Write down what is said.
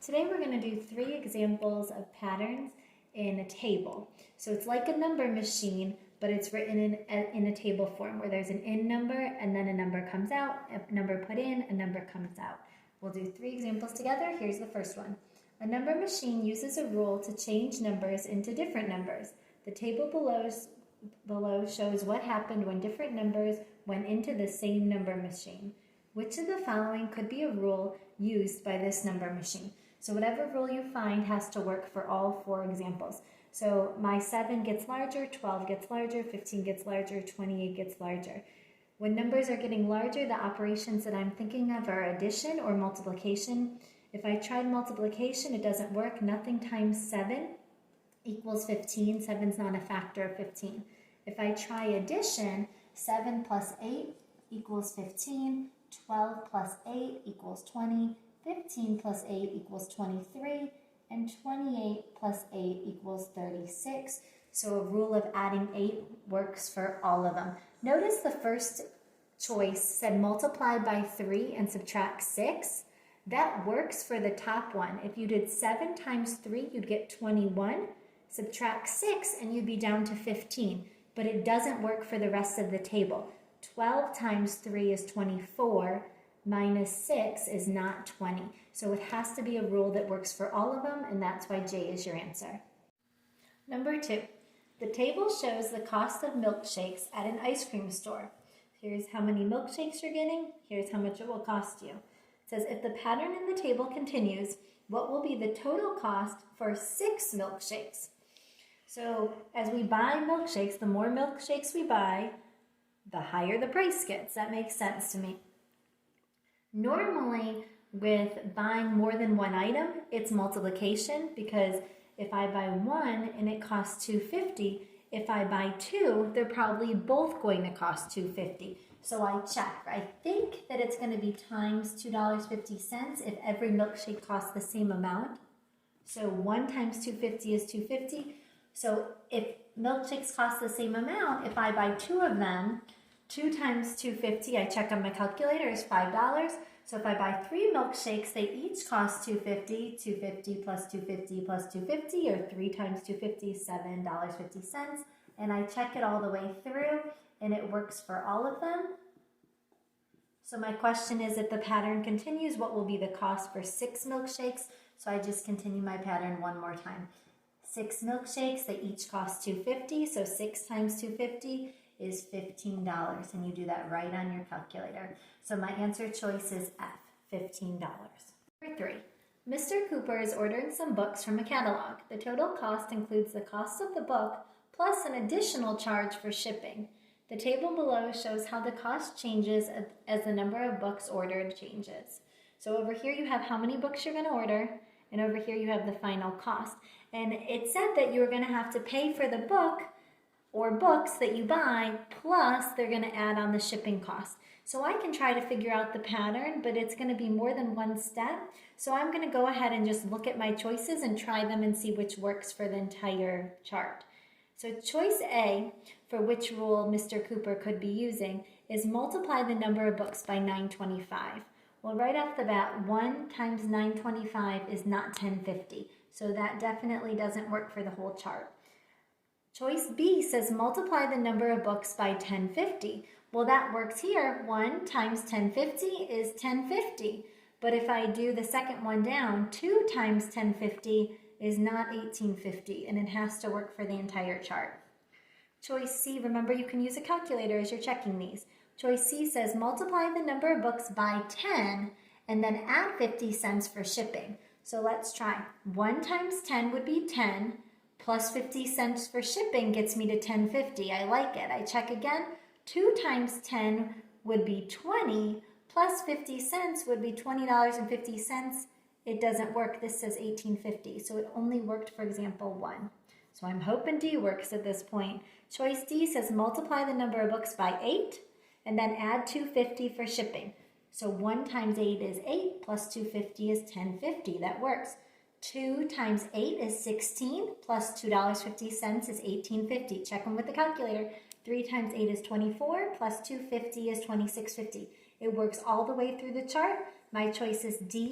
Today we're going to do 3 examples of patterns in a table. So it's like a number machine, but it's written in a table form where there's an in number and then a number comes out, a number put in, a number comes out. We'll do 3 examples together. Here's the first one. A number machine uses a rule to change numbers into different numbers. The table below shows what happened when different numbers went into the same number machine. Which of the following could be a rule used by this number machine? So whatever rule you find has to work for all 4 examples. So my 7 gets larger, 12 gets larger, 15 gets larger, 28 gets larger. When numbers are getting larger, the operations that I'm thinking of are addition or multiplication. If I tried multiplication, it doesn't work. Nothing times 7 equals 15. 7's not a factor of 15. If I try addition, 7 plus 8 equals 15. 12 plus 8 equals 20, 15 plus 8 equals 23, and 28 plus 8 equals 36. So a rule of adding 8 works for all of them. Notice the first choice said multiply by 3 and subtract 6. That works for the top one. If you did 7 times 3, you'd get 21. Subtract 6 and you'd be down to 15. But it doesn't work for the rest of the table. 12 times 3 is 24, minus 6 is not 20. So it has to be a rule that works for all of them, and that's why J is your answer. Number 2, the table shows the cost of milkshakes at an ice cream store. Here's how many milkshakes you're getting. Here's how much it will cost you. It says if the pattern in the table continues, what will be the total cost for 6 milkshakes? So as we buy milkshakes, the more milkshakes we buy, the higher the price gets. That makes sense to me. Normally, with buying more than one item, it's multiplication, because if I buy 1 and it costs $2.50, if I buy 2, they're probably both going to cost $2.50. So I check. I think that it's going to be times $2.50 if every milkshake costs the same amount. So 1 times $2.50 is $2.50. So if milkshakes cost the same amount, if I buy 2 of them, 2 times $2.50, I check on my calculator, is $5. So if I buy 3 milkshakes, they each cost $2.50, $2.50 plus $2.50 plus $2.50, or 3 times $2.50 is $7.50. And I check it all the way through, and it works for all of them. So my question is, if the pattern continues, what will be the cost for 6 milkshakes? So I just continue my pattern one more time. 6 milkshakes, they each cost $2.50, so 6 times $2.50 is $15, and you do that right on your calculator. So my answer choice is F, $15. Number 3, Mr. Cooper is ordering some books from a catalog. The total cost includes the cost of the book plus an additional charge for shipping. The table below shows how the cost changes as the number of books ordered changes. So over here you have how many books you're going to order, and over here you have the final cost. And it said that you were going to have to pay for the book or books that you buy, plus they're going to add on the shipping cost. So I can try to figure out the pattern, but it's going to be more than one step. So I'm going to go ahead and just look at my choices and try them and see which works for the entire chart. So choice A, for which rule Mr. Cooper could be using, is multiply the number of books by 925. Well, right off the bat, 1 times 925 is not 1050. So that definitely doesn't work for the whole chart. Choice B says multiply the number of books by 1050. Well, that works here. 1 times 1050 is 1050. But if I do the second one down, 2 times 1050 is not 1850, and it has to work for the entire chart. Choice C, remember you can use a calculator as you're checking these. Choice C says multiply the number of books by 10 and then add 50 cents for shipping. So let's try. 1 times 10 would be 10. Plus 50 cents for shipping gets me to 1050. I like it. I check again. 2 times 10 would be 20. Plus 50 cents would be $20.50. It doesn't work. This says 1850. So it only worked for example 1. So I'm hoping D works at this point. Choice D says multiply the number of books by 8 and then add $2.50 for shipping. So 1 times 8 is 8 plus $2.50 is $10.50. That works. 2 times 8 is 16, plus $2.50 is $18.50. Check them with the calculator. 3 times 8 is 24, plus $2.50 is $26.50. It works all the way through the chart. My choice is D.